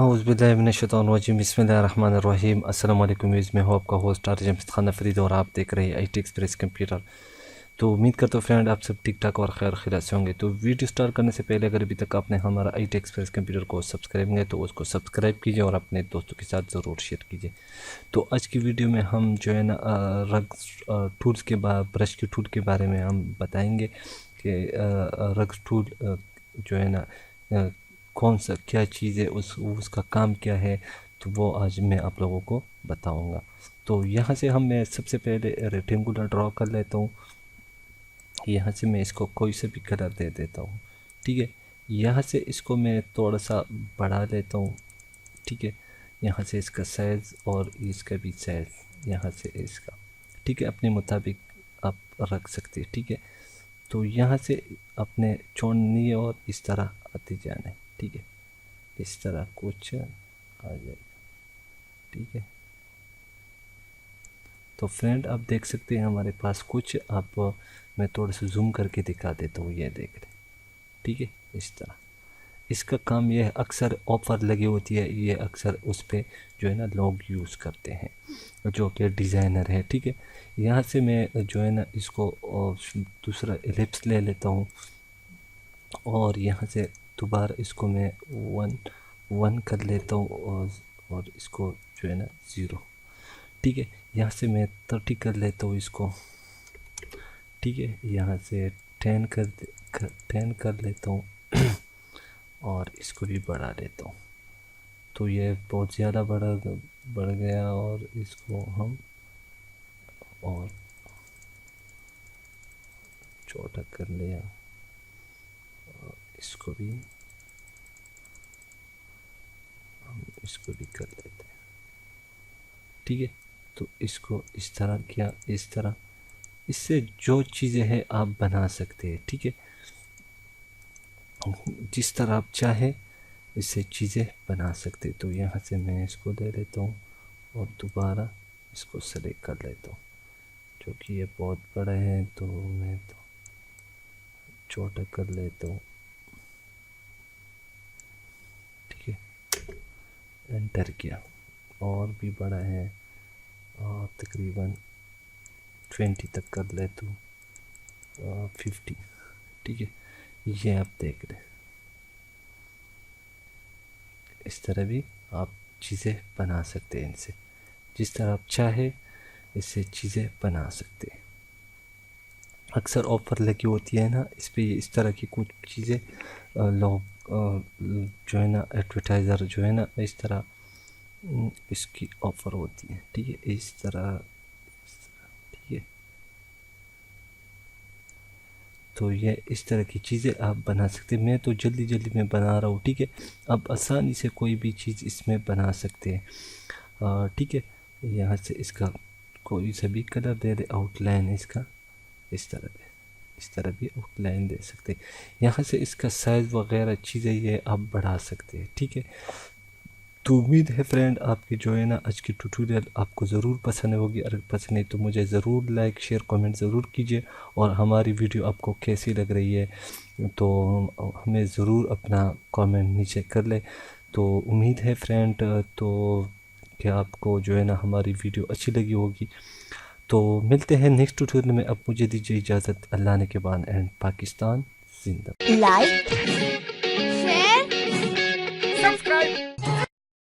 औज़ुबिल्लाहिमिनश्शैतानिर्रजीम बिस्मिल्लाहिर्रहमानिर्रहीम। अस्सलाम वालेकुम व्यूअर्स, मैं हूं आपका होस्ट आरजे खान अफरीद और आप देख रहे हैं IT एक्सप्रेस कंप्यूटर। तो उम्मीद करता हूँ फ्रेंड आप सब ठीक ठाक और खैर खैरियत से होंगे। तो वीडियो स्टार्ट करने से पहले अगर अभी तक आपने हमारा IT एक्सप्रेस कंप्यूटर को सब्सक्राइब नहीं तो उसको सब्सक्राइब कीजिए और अपने दोस्तों के साथ ज़रूर शेयर कीजिए। तो आज की वीडियो में हम जो है ना रग टूल्स के ब्रश के टूल के बारे में हम बताएंगे कि रग टूल जो है ना कौन सा क्या चीज़ है, उसका काम क्या है, तो वो आज मैं आप लोगों को बताऊंगा। तो यहाँ से मैं सबसे पहले रेक्टेंगुलर ड्रॉ कर लेता हूँ। यहाँ से मैं इसको कोई से भी कलर दे देता हूँ, ठीक है। यहाँ से इसको मैं थोड़ा सा बढ़ा लेता हूँ, ठीक है। यहाँ से इसका साइज़ और इसका भी साइज़ यहाँ से इसका, ठीक है, अपने मुताबिक आप रख सकते हैं, ठीक है। तो यहाँ से अपने छोड़नी है और इस तरह आते जाना है, ठीक है। इस तरह कुछ आ जाएगा, ठीक है। तो फ्रेंड आप देख सकते हैं हमारे पास कुछ, आप मैं थोड़ा सा जूम करके दिखा देता हूँ, ये देख रहे, ठीक है। इस तरह इसका काम ये है, अक्सर ऑफ़र लगी होती है, ये अक्सर उस पर जो है ना लोग यूज़ करते हैं जो कि डिज़ाइनर है, ठीक है। यहाँ से मैं जो है ना इसको दूसरा एलिप्स ले लेता हूँ और यहाँ से दोबारा इसको मैं वन कर लेता हूँ और इसको जो है ना 0, ठीक है। यहाँ से मैं 30 कर लेता हूँ इसको, ठीक है। यहाँ से 10 कर लेता हूँ और इसको भी बढ़ा लेता हूँ। तो ये बहुत ज़्यादा बढ़ गया और इसको हम और छोटा कर लिया और इसको भी कर लेते हैं, ठीक है। तो इसको इस तरह किया, इस तरह इससे जो चीज़ें हैं आप बना सकते हैं, ठीक है। जिस तरह आप चाहे इससे चीज़ें बना सकते। तो यहाँ से मैं इसको ले लेता हूँ और दोबारा इसको सेलेक्ट कर लेता हूँ, जो कि ये बहुत बड़ा है तो मैं तो छोटा कर लेता हूँ, ठीक है। एंटर किया और भी बड़ा है और तकरीबन 20 तक कर लेता हूँ, 50, ठीक है। ये आप देख रहे, इस तरह भी आप चीज़ें बना सकते हैं इनसे, जिस तरह आप चाहे इससे चीज़ें बना सकते हैं। अक्सर ऑफ़र लगी होती है ना इस पे, इस तरह की कुछ चीज़ें लोग जो है ना एडवर्टाइज़र जो है ना इस तरह इसकी ऑफ़र होती है, ठीक है। इस तरह, ठीक है। तो ये इस तरह की चीज़ें आप बना सकते हैं। मैं तो जल्दी में बना रहा हूँ, ठीक है। आप आसानी से कोई भी चीज़ इसमें बना सकते हैं, ठीक है। यहाँ से इसका कोई सा भी कलर दे दे, आउटलाइन इसका इस तरह भी आउटलाइन दे सकते हैं। यहाँ से इसका साइज़ वगैरह चीज़ें ये आप बढ़ा सकते हैं, ठीक है। तो उम्मीद है फ्रेंड आपकी जो है ना आज की ट्यूटोरियल आपको ज़रूर पसंद होगी। अगर पसंद नहीं तो मुझे ज़रूर लाइक शेयर कमेंट ज़रूर कीजिए और हमारी वीडियो आपको कैसी लग रही है तो हमें ज़रूर अपना कमेंट नीचे कर ले। तो उम्मीद है फ्रेंड तो कि आपको जो है ना हमारी वीडियो अच्छी लगी होगी। तो मिलते हैं नेक्स्ट ट्यूटोरियल में। अब मुझे दीजिए इजाज़त। अल्लाह ने के बाद एंड पाकिस्तान जिंदा। like